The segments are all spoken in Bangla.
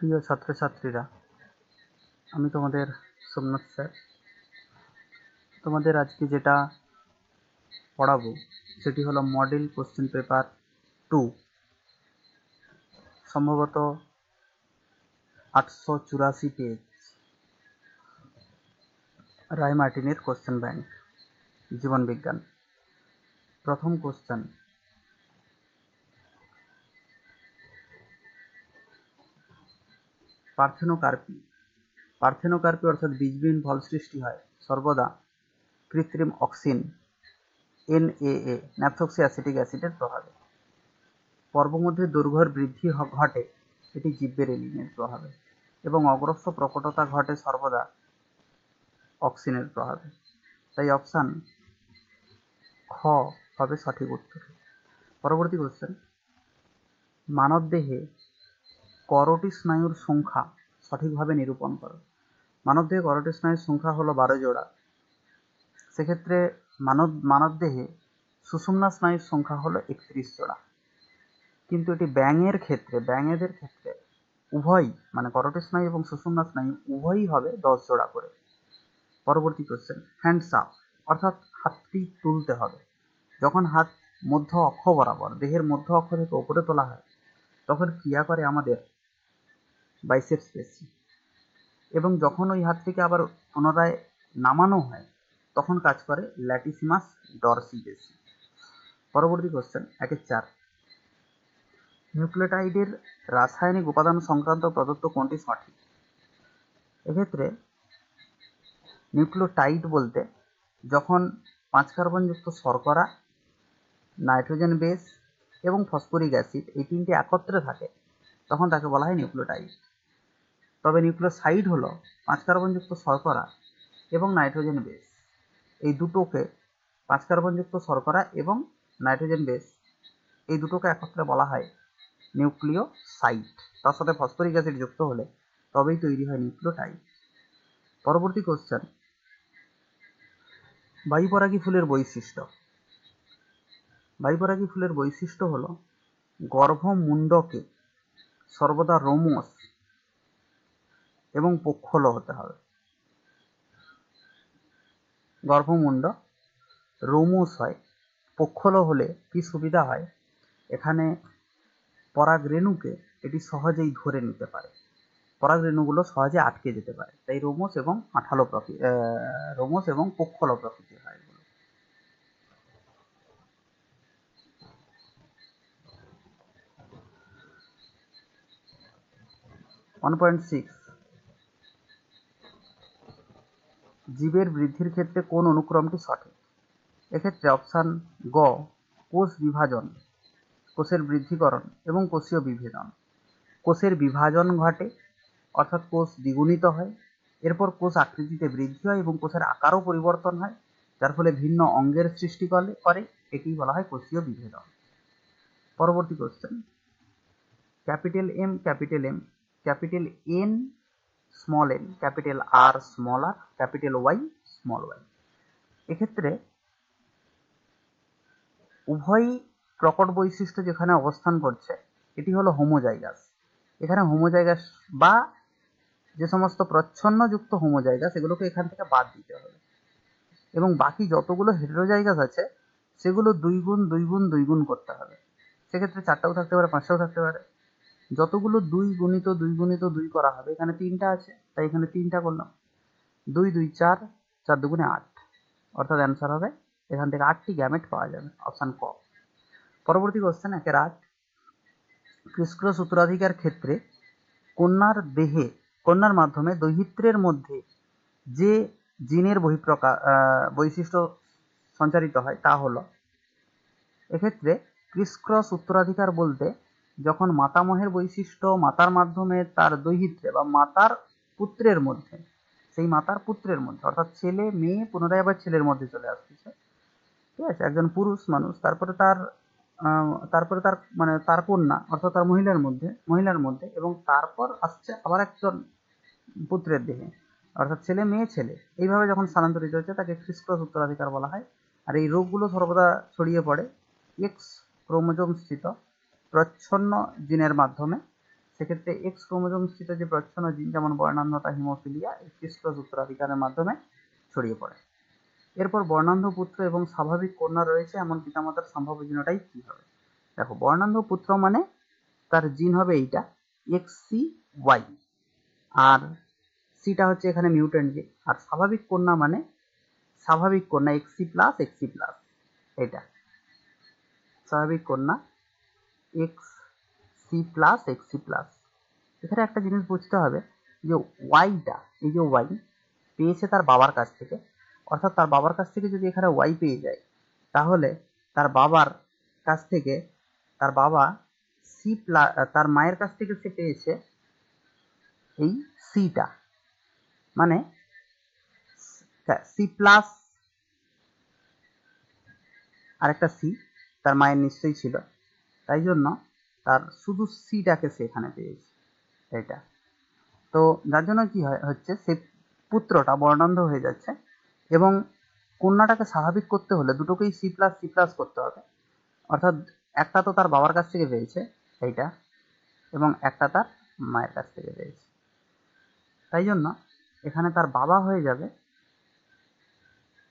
প্রিয় ছাত্রছাত্রীরা, আমি তোমাদের সোমনাথ স্যার। তোমাদের আজকে যেটা পড়াবো সেটি হলো মডেল কোশ্চেন পেপার 2, সম্ভবত 884 পেজ, রায় মার্টিনের কোশ্চেন ব্যাংক, জীবন বিজ্ঞান। প্রথম কোশ্চেন, পার্থেনোকার্পি। পার্থেনোকার্পি অর্থাৎ বীজবিহীন ফল সৃষ্টি হয় সর্বদা কৃত্রিম অক্সিন NAA ন্যাপথক্সি অ্যাসিটিক অ্যাসিডের প্রভাবে। পর্বমধ্যে দৈর্ঘ্যের বৃদ্ধি ঘটে এটি জিব্বেরেলিনের প্রভাবে, এবং অগ্রস্ত প্রকটতা ঘটে সর্বদা অক্সিনের প্রভাবে। তাই অপশান খ হবে সঠিক উত্তর। পরবর্তী কোশ্চেন, মানবদেহে করোটি স্নায়ুর সংখ্যা সঠিকভাবে নিরূপণ করো। মানবদেহে করোটি স্নায়ুর সংখ্যা হলো 12 জোড়া। সেক্ষেত্রে মানবদেহে সুষুম্না স্নায়ুর সংখ্যা হলো 31 জোড়া। কিন্তু এটি ব্যাঙেদের ক্ষেত্রে উভয়ই, মানে করোটি স্নায়ু এবং সুষুম্না স্নায়ু উভয়ই হবে 10 জোড়া করে। পরবর্তী কোশ্চেন, হ্যান্ডস আপ অর্থাৎ হাতটি তুলতে হবে। যখন হাত মধ্য অক্ষ বরাবর দেহের মধ্য অক্ষ থেকে উপরে তোলা হয় তখন ক্রিয়া করে আমাদের বাইসেপস পেশি, এবং যখন ওই হাতটিকে আবার পুনরায় নামানো হয় তখন কাজ করে ল্যাটিসিমাস ডরসি পেশি। পরবর্তী কোশ্চেন, 1-4, নিউক্লিওটাইডের রাসায়নিক উপাদান সংক্রান্ত প্রদত্ত কোনটি সঠিক? এক্ষেত্রে নিউক্লিওটাইড বলতে যখন 5 কার্বনযুক্ত শর্করা, নাইট্রোজেন বেস এবং ফসফরিক অ্যাসিড এই তিনটি একত্রে থাকে তখন তাকে বলা হয় নিউক্লিওটাইড। তবে নিউক্লিওসাইড হলো 5 কার্বনযুক্ত শর্করা এবং নাইট্রোজেন বেস, এই দুটোকে 5 কার্বনযুক্ত শর্করা এবং নাইট্রোজেন বেস এই দুটোকে একত্রে বলা হয় নিউক্লিওসাইড। তার সাথে ফসফরিক অ্যাসিড যুক্ত হলে তবেই তৈরি হয় নিউক্লিওটাইড। পরবর্তী কোশ্চেন, বায়ুপরাগী ফুলের বৈশিষ্ট্য। বায়ুপরাগী ফুলের বৈশিষ্ট্য হলো গর্ভমুণ্ডকে সর্বদা রোমস এবং পক্ষল হতে হবে। গর্ভমুণ্ড রোমস হয়, পক্ষল হলে কি সুবিধা হয়, এখানে পরাগরেণুকে এটি সহজেই ধরে নিতে পারে, পরাগরেণুগুলো সহজে আটকে যেতে পারে, তাই রোমস এবং রোমস এবং পক্ষল প্রকৃতির হয় এগুলো। জীবের বৃদ্ধির ক্ষেত্রে কোন অনুক্রমটি সঠিক? এক্ষেত্রে অপশান গ, কোষ বিভাজন, কোষের বৃদ্ধিকরণ এবং কোষীয় বিভেদন। কোষের বিভাজন ঘটে অর্থাৎ কোষ দ্বিগুণিত হয়, এরপর কোষ আকৃতিতে বৃদ্ধি হয় এবং কোষের আকারও পরিবর্তন হয়, যার ফলে ভিন্ন অঙ্গের সৃষ্টি করে, একেই বলা হয় কোষীয় বিভেদন। পরবর্তী question, capital M, capital N small N, capital R small R, capital Y small Y. এক্ষেত্রে উভয়ই প্রকট বৈশিষ্ট্য যেখানে অবস্থান করছে এটি হলো হোমোজাইগাস। এখানে হোমোজাইগাস বা যে সমস্ত প্রচ্ছন্নযুক্ত হোমোজাইগাস এগুলোকে এখান থেকে বাদ দিতে হবে, এবং বাকি যতগুলো হেটেরোজাইগাস আছে সেগুলো 2 গুণ 2 গুণ 2 গুণ করতে হবে। সেক্ষেত্রে 4টাও থাকতে পারে, 5টাও থাকতে পারে। যতগুলো 2 গুণিত 2 গুণিত 2 করা হবে, এখানে 3টা আছে তাই এখানে 3টা করলাম। 2 2 4, 4 2 8, অর্থাৎ অ্যান্সার হবে এখান থেকে 8টি গ্যামেট পাওয়া যাবে, অপশান ক। পরবর্তী কোশ্চেন, 1-8, ক্রিস-ক্রস উত্তরাধিকার ক্ষেত্রে কন্যার মাধ্যমে দৈহিত্রের মধ্যে যে জিনের বৈশিষ্ট্য সঞ্চারিত হয় তা হলো। এক্ষেত্রে ক্রিস-ক্রস উত্তরাধিকার বলতে যখন মাতামহের বৈশিষ্ট্য মাতার মাধ্যমে তার দৈহিত্রে বা মাতার পুত্রের মধ্যে অর্থাৎ ছেলে মেয়ে পুনরায় আবার ছেলের মধ্যে চলে আসতেছে, ঠিক আছে, একজন পুরুষ মানুষ, তারপরে তার মানে তার কন্যা অর্থাৎ তার মহিলার মধ্যে এবং তারপর আসছে আবার একজন পুত্রের দেহে, অর্থাৎ ছেলে মেয়ে ছেলে, এইভাবে যখন স্থানান্তরিত হচ্ছে তাকে ক্রিস-ক্রস উত্তরাধিকার বলা হয়। আর এই রোগগুলো সর্বদা ছড়িয়ে পড়ে এক্স ক্রোমোজোম স্থিত প্রচ্ছন্ন জিনের মাধ্যমে, সেক্ষেত্রে এক্স ক্রোমোজোম স্থিত যে প্রচ্ছন্ন জিন যেমন বর্ণান্ধতা, হিমোফিলিয়া ক্রিসক্রস উত্তরাধিকারের মাধ্যমে ছড়িয়ে পড়ে। এরপর বর্ণান্ধ পুত্র এবং স্বাভাবিক কন্যা রয়েছে এমন পিতামাতার সম্ভাব্য জিনোটাইপ কি হবে? দেখো, বর্ণান্ধ পুত্র মানে তার জিন হবে এইটা XCY, আর সিটা হচ্ছে এখানে মিউটেন্ট জিন। আর স্বাভাবিক কন্যা মানে স্বাভাবিক কন্যা XC+, এটা স্বাভাবিক কন্যা XC+। এখানে একটা জিনিস বুঝতে হবে যে ওয়াইটা, এই যে ওয়াই পেয়েছে তার বাবার কাছ থেকে, অর্থাৎ তার বাবার কাছ থেকে যদি এখানে ওয়াই পেয়ে যায়, তাহলে তার বাবার কাছ থেকে তার বাবা তার মায়ের কাছ থেকে সে পেয়েছে এই সিটা, মানে C+, আরেকটা সি তার মায়ের নিশ্চয়ই ছিল, তাই জন্য তার শুধু সিটাকে সে এখানে পেয়েছে এটা। তো যার জন্য কি হচ্ছে, সে পুত্রটা বর্ণান্ধ হয়ে যাচ্ছে, এবং কন্যাটাকে স্বাভাবিক করতে হলে দুটোকেই C+, করতে হবে। অর্থাৎ একটা তো তার বাবার কাছ থেকে পেয়েছে এইটা, এবং একটা তার মায়ের কাছ থেকে পেয়েছে, তাই জন্য এখানে তার বাবা হয়ে যাবে।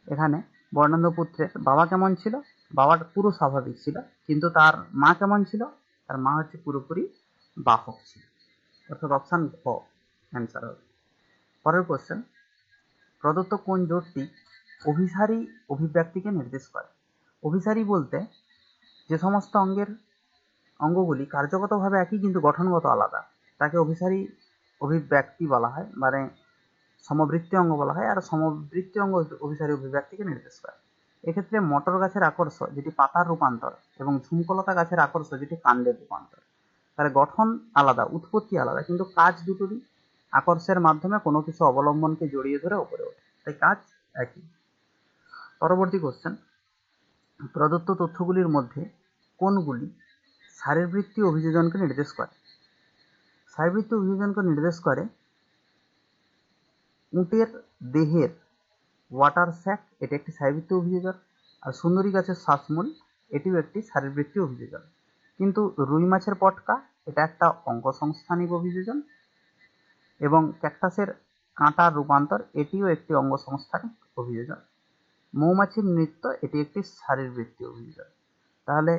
এখানে বর্ণান্ধ পুত্রের বাবা কেমন ছিল? বাবাটা পুরো স্বাভাবিক ছিল, কিন্তু তার মা কেমন ছিল? তার মা হচ্ছে পুরোপুরি বাহক ছিল, অর্থাৎ অপশন ঘ অ্যান্সার হবে। পরের কোশ্চেন, প্রদত্ত কোন জোটটি অভিসারী অভিব্যক্তিকে নির্দেশ করে? অভিসারী বলতে যে সমস্ত অঙ্গগুলি কার্যগতভাবে একই কিন্তু গঠনগত আলাদা, তাকে অভিসারী অভিব্যক্তি বলা হয়, মানে সমবৃত্তি অঙ্গ বলা হয়। আর সমবৃত্তি অঙ্গ অভিসারী অভিব্যক্তিকে নির্দেশ করে। এক্ষেত্রে মটর গাছের আকর্ষ যেটি পাতার রূপান্তর, এবং ঝুমকলতা গাছের আকর্ষ যেটি কাণ্ডের রূপান্তর। তাহলে গঠন আলাদা, উৎপত্তি আলাদা, কিন্তু কাজ দুটোরই আকর্ষের মাধ্যমে কোনো কিছু অবলম্বনকে জড়িয়ে ধরে উপরে ওঠে, তাই কাজ একই। পরবর্তী কোশ্চেন, প্রদত্ত তথ্যগুলির মধ্যে কোনগুলি শারীরবৃত্তীয় অভিযোজনকে নির্দেশ করে? শারীরবৃত্তীয় অভিযোজনকে নির্দেশ করে উটের দেহের ওয়াটার স্যাক, এটি একটি শারীরবৃত্তীয় অভিযোজন। আর সুন্দরী গাছের শ্বাসমূল, এটিও একটি শারীরবৃত্তীয় অভিযোজন। কিন্তু রুই মাছের পটকা, এটা একটা অঙ্গসংস্থানিক অভিযোজন। এবং ক্যাকটাসের কাঁটার রূপান্তর, এটিও একটি অঙ্গসংস্থানিক অভিযোজন। মৌমাছির নৃত্য, এটি একটি শারীরবৃত্তীয় অভিযোজন। তাহলে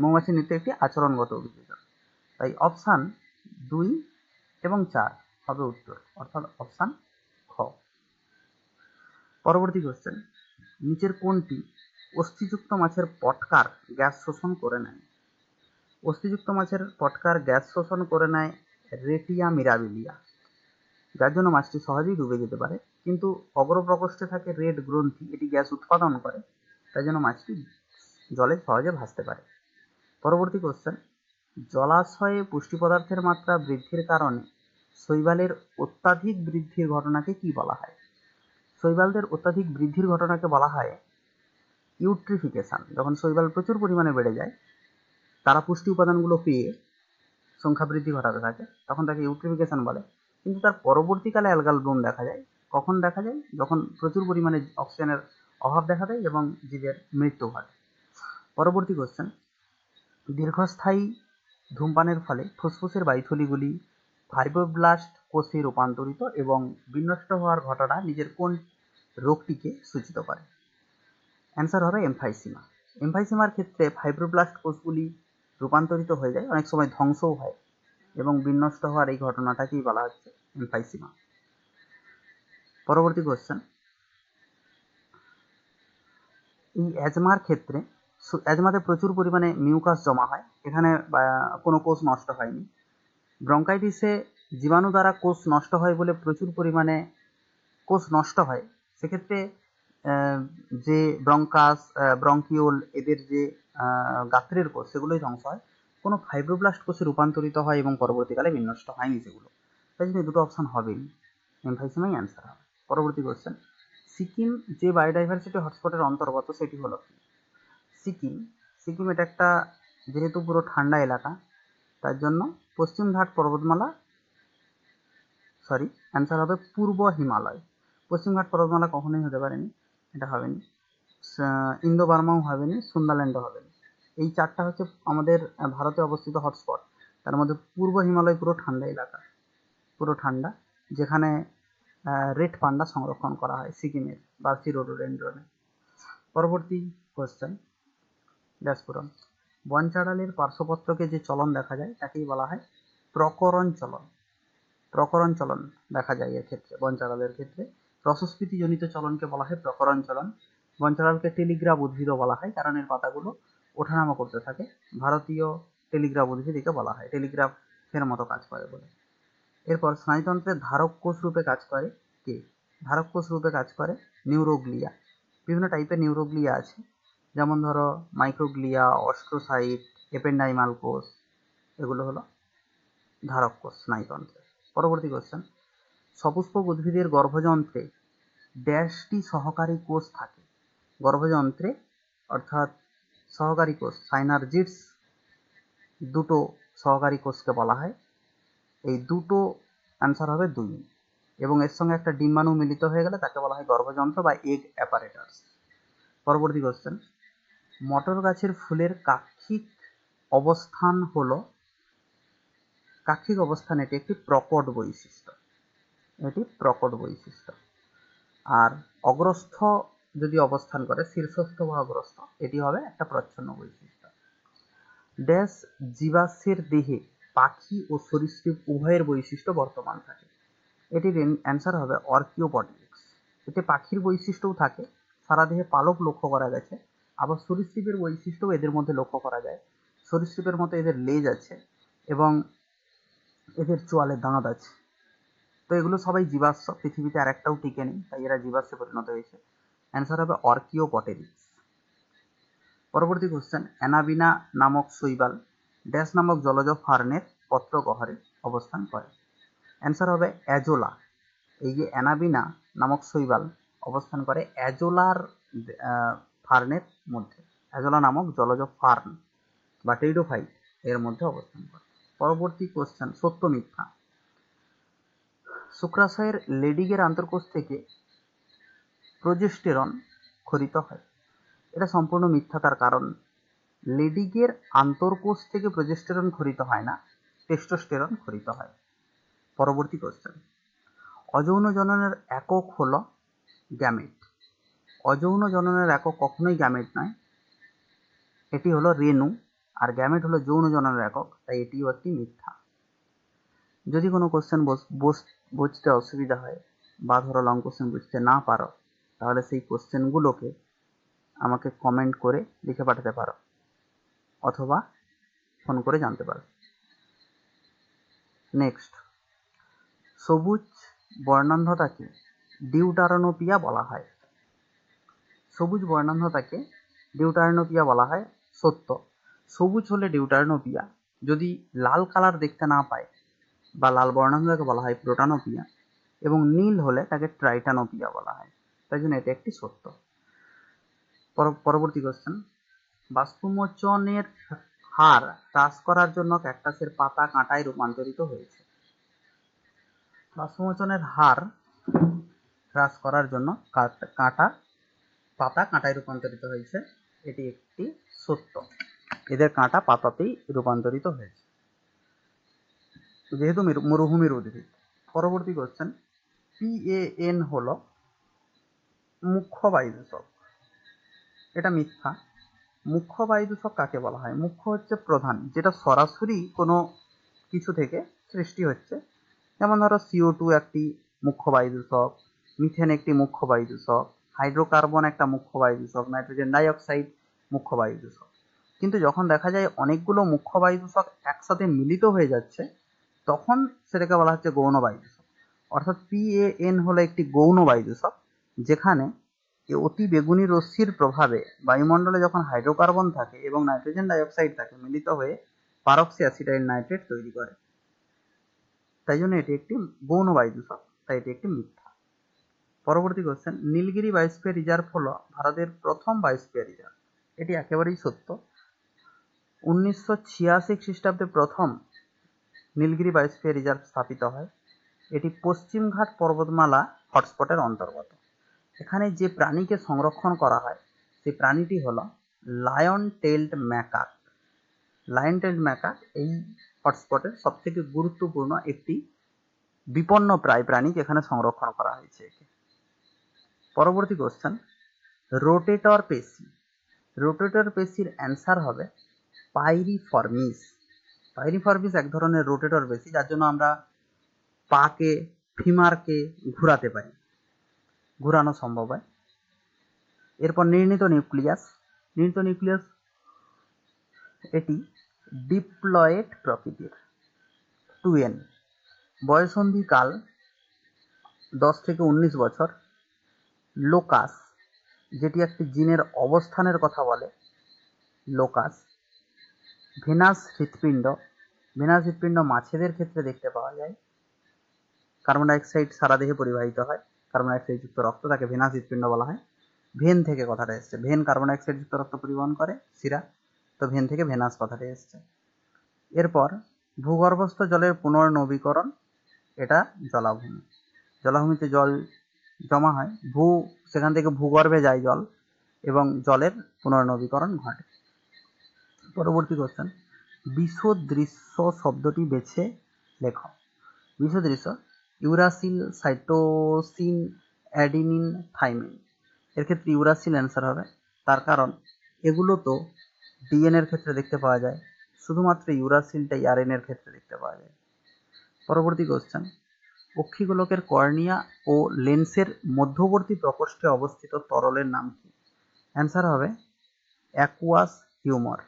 মৌমাছির নৃত্য একটি আচরণগত অভিযোজন। তাই অপশান 2 এবং 4 হবে উত্তর, অর্থাৎ অপশান খ। পরবর্তী কোশ্চেন, নিচের কোনটি অস্থিযুক্ত মাছের পটকার গ্যাস শোষণ করে নেয়? অস্থিযুক্ত মাছের পটকার গ্যাস শোষণ করে নেয় রেটিয়া মিরাবিলিয়া, যার জন্য মাছটি সহজেই ডুবে যেতে পারে। কিন্তু অগ্রপ্রকোষ্ঠে থাকে রেড গ্রন্থি, এটি গ্যাস উৎপাদন করে, তাই জন্য মাছটি জলে সহজে ভাসতে পারে। পরবর্তী কোশ্চেন, জলাশয়ে পুষ্টি পদার্থের মাত্রা বৃদ্ধির কারণে শৈবালের অত্যাধিক বৃদ্ধির ঘটনাকে কি বলা হয়? শৈবালদের অত্যাধিক বৃদ্ধির ঘটনাকে বলা হয় ইউট্রিফিকেশন। যখন শৈবাল প্রচুর পরিমাণে বেড়ে যায়, তারা পুষ্টি উপাদানগুলো পেয়ে সংখ্যা বৃদ্ধি ঘটাতে থাকে, তখন তাকে ইউট্রিফিকেশন বলে। কিন্তু তার পরবর্তীকালে অ্যালগাল ব্লুম দেখা যায়। কখন দেখা যায়? যখন প্রচুর পরিমাণে অক্সিজেনের অভাব দেখা দেয় এবং জীবের মৃত্যু হয়। পরবর্তী কোশ্চেন, দীর্ঘস্থায়ী ধূমপানের ফলে ফুসফুসের বায়ুথলিগুলি ফাইব্রোব্লাস্ট কোষে রূপান্তরিত এবং বিনষ্ট হওয়ার ঘটনা নিজের কোন রোগটিকে সূচিত করে? অ্যান্সার হবে এমফাইসিমা। এমফাইসিমার ক্ষেত্রে ফাইব্রোব্লাস্ট কোষগুলি রূপান্তরিত হয়ে যায়, অনেক সময় ধ্বংসও হয়, এবং বিনষ্ট হওয়ার এই ঘটনাটাকেই বলা হচ্ছে এমফাইসিমা। পরবর্তী কোশ্চেন, এই অ্যাজমার ক্ষেত্রে অ্যাজমাতে প্রচুর পরিমাণে মিউকাস জমা হয়, এখানে কোনো কোষ নষ্ট হয়নি। ব্রঙ্কাইটিসে জীবাণু দ্বারা কোষ নষ্ট হয় বলে প্রচুর পরিমাণে কোষ নষ্ট হয়, সেক্ষেত্রে যে ব্রঙ্কাস, ব্রঙ্কিওল, এদের যে গাত্রের কোষ সেগুলোই ধ্বংস হয়, কোনো ফাইব্রোব্লাস্ট কোষে রূপান্তরিত হয় এবং পরবর্তীকালে বিনষ্ট হয়নি সেগুলো, তাই জন্য দুটো অপশন হবেই, এমফাইসিমাই অ্যান্সার হবে। পরবর্তী কোশ্চেন, সিকিম যে বায়োডাইভার্সিটি হটস্পটের অন্তর্গত সেটি হলো কি? সিকিম এটা একটা, যেহেতু পুরো ঠান্ডা এলাকা, তার জন্য পশ্চিম ঘাট পর্বতমালা, অ্যান্সার হবে পূর্ব হিমালয়। পশ্চিম ঘাট পর্বতমালা কখনোই হতে পারেনি, এটা হবেনি। ইন্দো বার্মাও হবেনি, সুন্দাল্যান্ডও হবেনি। এই চারটা হচ্ছে আমাদের ভারতে অবস্থিত হটস্পট, তার মধ্যে পূর্ব হিমালয় পুরো ঠান্ডা এলাকা, পুরো ঠান্ডা, যেখানে রেড পান্ডা সংরক্ষণ করা হয় সিকিমের বার্সি রোডোডেন্ড্রনে। পরবর্তী কোশ্চেন, ড্যাশপুরন। বন চাঁড়ালের পার্শ্বপত্রকে যে চলন দেখা যায় তাকেই বলা হয় প্রকরণ চলন। প্রকরণ চলন দেখা যায় এর ক্ষেত্রে, বন চাঁড়ালের ক্ষেত্রে রসস্ফীতিজনিত চলনকে বলা হয় প্রকরণ চলন। বন চাঁড়ালকে টেলিগ্রাফ উদ্ভিদও বলা হয়, কারণ এর পাতাগুলো ওঠানামা করতে থাকে। ভারতীয় টেলিগ্রাফ উদ্ভিদ একে বলা হয়, টেলিগ্রাফের মতো কাজ করে বলে। এরপর স্নায়ুতন্ত্রের ধারক কোষ রূপে কাজ করে কে? ধারক কোষ রূপে কাজ করে নিউরোগ্লিয়া। বিভিন্ন টাইপের নিউরোগ্লিয়া আছে, যেমন ধরো মাইক্রোগ্লিয়া, অস্ট্রোসাইট, এপেন্ডাইমাল কোষ, এগুলো হলো ধারক কোষ স্নায়ুতন্ত্রের। পরবর্তী কোশ্চেন, সপুষ্পক উদ্ভিদের গর্ভযন্ত্রে ড্যাশটি সহকারী কোষ থাকে। গর্ভযন্ত্রে অর্থাৎ সহকারী কোষ, সাইনার্জিডস দুটো সহকারী কোষকে বলা হয়। এই দুটো অ্যান্সার হবে 2, এবং এর সঙ্গে একটা ডিম্বাণু মিলিত হয়ে গেলে তাকে বলা হয় গর্ভযন্ত্র বা এগ অ্যাপারেটাস। পরবর্তী কোশ্চেন, মটর গাছের ফুলের কাক্ষিক অবস্থান হলো, কাক্ষিক অবস্থান এটি একটি প্রকট বৈশিষ্ট্য, এটি প্রকট বৈশিষ্ট্য। আর অগ্রস্থ যদি অবস্থান করে, শীর্ষস্থ বা অগ্রস্থ, এটি হবে একটা প্রচ্ছন্ন বৈশিষ্ট্য। ড্যাশ জীবাশ্মের দেহে পাখি ও সরীসৃপ উভয়ের বৈশিষ্ট্য বর্তমান থাকে। এটির অ্যান্সার হবে অর্কিওপটেরিক্স। এতে পাখির বৈশিষ্ট্যও থাকে, সারা দেহে পালক লক্ষ্য করা গেছে, আবার সরীসৃপের বৈশিষ্ট্যও এদের মধ্যে লক্ষ্য করা যায়। সরীসৃপের মতো এদের লেজ আছে এবং এদের চোয়ালে দাঁত আছে। তো এগুলো সবাই জীবাশ্ম, পৃথিবীতে আর একটাও টিকে নেই, তাই এরা জীবাশ্মে পরিণত হয়েছে। অ্যান্সার হবে অর্কিওপটেরিক্স। পরবর্তী কোশ্চেন, অ্যানাবিনা নামক শৈবাল ড্যাশ নামক জলজ ফার্নের পত্রগহ্বরে অবস্থান করে। অ্যান্সার হবে অ্যাজোলা। এই যে অ্যানাবিনা নামক শৈবাল অবস্থান করে অ্যাজোলার ফার্নের মধ্যে, অ্যাজোলা নামক জলজ ফার্ন বা টেরিডোফাইট এর মধ্যে অবস্থান করে। পরবর্তী কোশ্চেন, সত্য মিথ্যা। শুক্রাশয়ের লেডিগের আন্তর্কোষ থেকে প্রোজেস্টেরন খরিত হয়। এটা সম্পূর্ণ মিথ্যা, তার কারণ লেডিগের আন্তর্কোষ থেকে প্রোজেস্টেরন খরিত হয় না, টেস্টোস্টেরন খরিত হয়। পরবর্তী কোশ্চেন, অযৌন জননের একক হলো গ্যামেট। অযৌন জননের একক কখনোই গ্যামেট নয়, এটি হলো রেণু, আর গ্যামেট হলো যৌন জননের একক, তাই এটিও একটি মিথ্যা। যদি কোনো কোশ্চেন বুঝতে অসুবিধা হয় বা ধরো লং কোশ্চেন বুঝতে না পারো, তাহলে সেই কোশ্চেনগুলোকে আমাকে কমেন্ট করে লিখে পাঠাতে পারো অথবা ফোন করে জানতে পারো। নেক্সট, সবুজ বর্ণান্ধতাকে ডিউটারনোপিয়া বলা হয়। সবুজ বর্ণান্ধতাকে ডিউটারনোপিয়া বলা হয় সত্য। সবুজ হলে ডিউটারনোপিয়া, যদি লাল কালার দেখতে না পায় বা লাল বর্ণান্ধতাকে বলা হয় প্রোটানোপিয়া, এবং নীল হলে তাকে ট্রাইটানোপিয়া বলা হয়, তাই জন্য এটা একটি সত্য। পরবর্তী কোশ্চেন, বাষ্পমোচনের হার হ্রাস করার জন্য ক্যাকটাসের পাতা কাঁটায় রূপান্তরিত হয়েছে। বাষ্পমোচনের হার হ্রাস করার জন্য পাতা কাঁটায় রূপান্তরিত হয়েছে, এটি একটি সত্য। এদের কাঁটা পাতাতেই রূপান্তরিত হয়েছে, যেহেতু মরুভূমির উদ্ভিদ। পরবর্তী কোশ্চেন, PAN হলো মুখ্য বায়ুদূষক। এটা মিথ্যা। মুখ্য বায়ুদূষক কাকে বলা হয়? মুখ্য হচ্ছে প্রধান, যেটা সরাসরি কোনো কিছু থেকে সৃষ্টি হচ্ছে, যেমন ধরো CO2 একটি মুখ্য বায়ুদূষক, মিথেন একটি মুখ্য বায়ুদূষক, হাইড্রোকার্বন একটা মুখ্য বায়ুদূষক, নাইট্রোজেন ডাইঅক্সাইড মুখ্য বায়ুদূষক। কিন্তু যখন দেখা যায় অনেকগুলো মুখ্য বায়ুদূষক একসাথে মিলিত হয়ে যাচ্ছে, তখন সেটাকে বলা হচ্ছে গৌণ বায়ুদূষক। অর্থাৎ PAN হলো একটি গৌণ বায়ুদূষক, যেখানে অতি বেগুনি রশ্মির প্রভাবে বায়ুমণ্ডলে যখন হাইড্রোকার্বন থাকে এবং নাইট্রোজেন ডাইঅক্সাইড থাকে, মিলিত হয়ে পারক্সি অ্যাসিটাইল নাইট্রেট তৈরি করে, তাই জন্য এটি একটি গৌণ বায়ুদূষক, তাই এটি একটি মিথ্যা। পরবর্তী কোশ্চেন, নীলগিরি বায়োস্ফিয়ার রিজার্ভ হলো ভারতের প্রথম বায়োস্ফিয়ার রিজার্ভ। এটি একেবারেই সত্য। 1986 খ্রিস্টাব্দে প্রথম নীলগিরি বায়োস্ফিয়ার রিজার্ভ স্থাপিত হয়। এটি পশ্চিমঘাট পর্বতমালা হটস্পটের অন্তর্গত। এখানে যে প্রাণীকে সংরক্ষণ করা হয় সেই প্রাণীটি হলো lion tailed macaque. Lion tailed macaque এই হটস্পটের সবথেকে গুরুত্বপূর্ণ একটি বিপন্নপ্রায় প্রাণী যেখানে সংরক্ষণ করা হয়েছে একে। পরবর্তী কোশ্চেন, রোটেটর পেশি। রোটেটর পেশির অ্যান্সার হবে পাইরিফর্মিস। পাইরিফর্মিস এক ধরনের রোটেটর পেশি যার জন্য আমরা পাকে, ফিমারকে ঘুরাতে পারি, ঘুরানো সম্ভব হয়। এরপর নির্ণীত নিউক্লিয়াস। নির্ণীত নিউক্লিয়াস এটি ডিপ্লয়েড প্রকৃতির, 2n। বয়সন্ধিকাল 10 থেকে 19 বছর। লোকাস, যেটি একটি জিনের অবস্থানের কথা বলে, লোকাস। ভেনাস হৃৎপিণ্ড। ভেনাস হৃৎপিণ্ড মাছেদের ক্ষেত্রে দেখতে পাওয়া যায়। কার্বন ডাইঅক্সাইড সারা দেহে পরিবাহিত হয়, কার্বন ডাইঅক্সাইড যুক্ত রক্ত, তাকে ভেনাস হৃৎপিণ্ড বলা হয়। ভেন থেকে কথাটা এসছে, ভেন কার্বন ডাইঅক্সাইড যুক্ত রক্ত পরিবহন করে, শিরা, তো ভেন থেকে ভেনাস কথাটা এসছে। এরপর ভূগর্ভস্থ জলের পুনর্নবীকরণ, এটা জলাভূমি। জলাভূমিতে জল জমা হয়, সেখান থেকে ভূগর্ভে যায় জল এবং জলের পুনর্নবীকরণ ঘটে। পরবর্তী কোশ্চেন, বিষদৃশ্য শব্দটি বেছে লেখ। বিষদৃশ্য, ইউরাসিল, সাইটোসিন, অ্যাডিনিন, থাইমিন। এর ক্ষেত্রে ইউরাসিল অ্যান্সার হবে, তার কারণ এগুলো তো ডিএনএ এর ক্ষেত্রে দেখতে পাওয়া যায়, শুধুমাত্র ইউরাসিলটাই আরএনএ এর ক্ষেত্রে দেখতে পাওয়া যায়। পরবর্তী কোশ্চেন, অক্ষিগোলকের কর্নিয়া ও লেন্সের মধ্যবর্তী প্রকোষ্ঠে অবস্থিত তরলের নাম কি? অ্যান্সার হবে অ্যাকুয়াস হিউমার।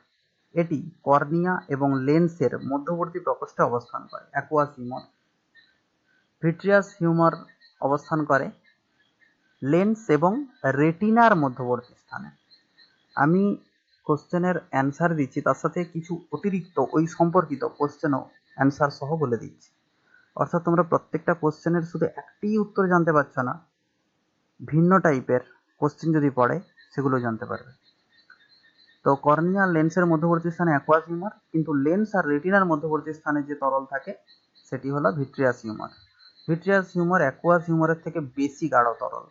এটি কর্নিয়া এবং লেন্সের মধ্যবর্তী প্রকোষ্ঠে অবস্থান করে, অ্যাকুয়াস হিউমার। ভিট্রিয়াস হিউমার অবস্থান করে লেন্স এবং রেটিনার মধ্যবর্তী স্থানে। আমি কোশ্চেনের অ্যান্সার দিচ্ছি, তার সাথে কিছু অতিরিক্ত ওই সম্পর্কিত কোশ্চেনও অ্যান্সার সহ বলে দিচ্ছি। অর্থাৎ তোমরা প্রত্যেকটা কোশ্চেনের শুধু একটি উত্তর জানতে পারছো না, ভিন্ন টাইপের কোশ্চেন যদি পড়ে সেগুলো জানতে পারবে। তো কর্নিয়া লেন্সের মধ্যবর্তী স্থানে অ্যাকুয়াস হিউমার, কিন্তু লেন্স আর রেটিনার মধ্যবর্তী স্থানে যে তরল থাকে সেটি হলো vitreous humour. Vitreous humour aqueous হিউমারের থেকে বেশি গাঢ় তরল,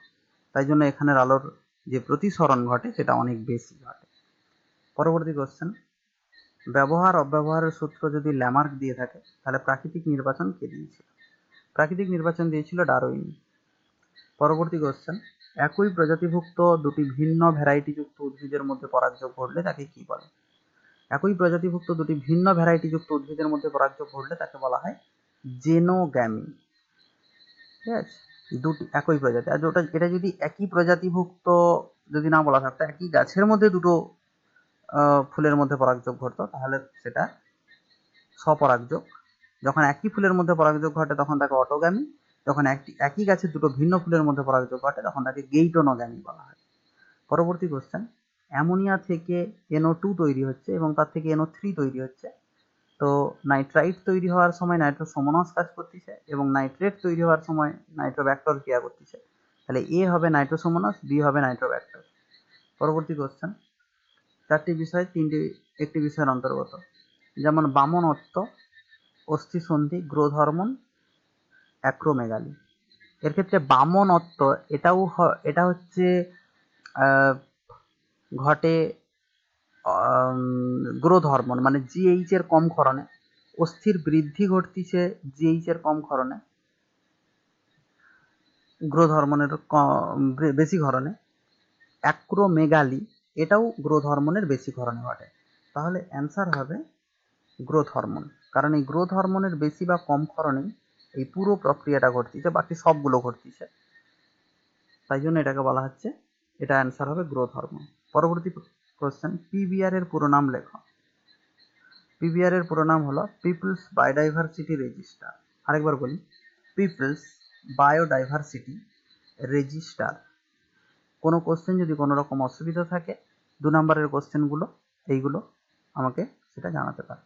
তাই জন্য এখানের আলোর যে প্রতিসরণ ঘটে সেটা অনেক বেশি ঘটে। পরবর্তী কোশ্চেন, ব্যবহার অব্যবহারের সূত্র যদি ল্যামার্ক দিয়ে থাকে তাহলে প্রাকৃতিক নির্বাচন কে দিয়েছিল? প্রাকৃতিক নির্বাচন দিয়েছিল ডারউইন। পরবর্তী কোশ্চেন, একই প্রজাতিভুক্ত দুটি ভিন্ন ভ্যারাইটিযুক্ত উদ্ভিদের মধ্যে পরাগযোগ ঘটলে তাকে কি বলে? একই প্রজাতিভুক্ত দুটি ভিন্ন ভ্যারাইটিযুক্ত উদ্ভিদের মধ্যে পরাগযোগ ঘটলে তাকে বলা হয় জেনোগ্যামি। ঠিক আছে, দুটি একই প্রজাতি। আর এটা যদি একই প্রজাতিভুক্ত যদি না বলা থাকতো, একই গাছের মধ্যে দুটো ফুলের মধ্যে পরাগযোগ ঘটতো তাহলে সেটা স্বপরাগযোগ। যখন একই ফুলের মধ্যে পরাগযোগ ঘটে তখন তাকে অটোগ্যামি, যখন একই গাছের দুটো ভিন্ন ফুলের মধ্যে পরাগযোগ ঘটে তখন তাকে গেইটোনোগ্যামি বলা হয়। পরবর্তী কোশ্চেন, অ্যামোনিয়া থেকে NO2 তৈরি হচ্ছে এবং তার থেকে NO3 তৈরি হচ্ছে। তো নাইট্রাইট তৈরি হওয়ার সময় নাইট্রোসোমোনাস কাজ করতেছে এবং নাইট্রেট তৈরি হওয়ার সময় নাইট্রোব্যাক্টর ক্রিয়া করতেছে। তাহলে এ হবে নাইট্রোসোমোনাস, বি হবে নাইট্রোব্যাক্টর। পরবর্তী কোশ্চেন, চারটি বিষয় একটি বিষয়ের অন্তর্গত, যেমন বামনত্ব, অস্থিসন্ধি, গ্রোথ হরমোন, অ্যাক্রোমেগালি। এর ক্ষেত্রে বামনত্ব এটা হচ্ছে ঘটে গ্রোথ হরমোন মানে জিএইচ এর কম ক্ষরণে। অস্থির বৃদ্ধি ঘটতিছে জিএইচ এর কম ক্ষরণে, গ্রোথ হরমোনের বেশি ক্ষরণে। অ্যাক্রোমেগালি এটাও গ্রোথ হরমোনের বেশি ক্ষরণে ঘটে। তাহলে অ্যান্সার হবে গ্রোথ হরমোন, কারণ এই গ্রোথ হরমোনের বেশি বা কম ক্ষরণেই এই পুরো প্রক্রিয়াটা ঘটতিছে, বাকি সবগুলো ঘটতিছে, তাই জন্য এটাকে বলা হচ্ছে, এটা অ্যান্সার হবে গ্রোথ হরমোন। পরবর্তী কোশ্চেন, পিবিআর এর পুরো নাম লেখো। পিবিআর এর পুরো নাম হলো পিপলস বায়োডাইভার্সিটি রেজিস্টার। আরেকবার বলি, পিপলস বায়োডাইভার্সিটি রেজিস্টার। কোনো কোশ্চেন যদি কোনো রকম অসুবিধা থাকে 2 নম্বরের কোশ্চেনগুলো এইগুলো আমাকে সেটা জানাতে পারে।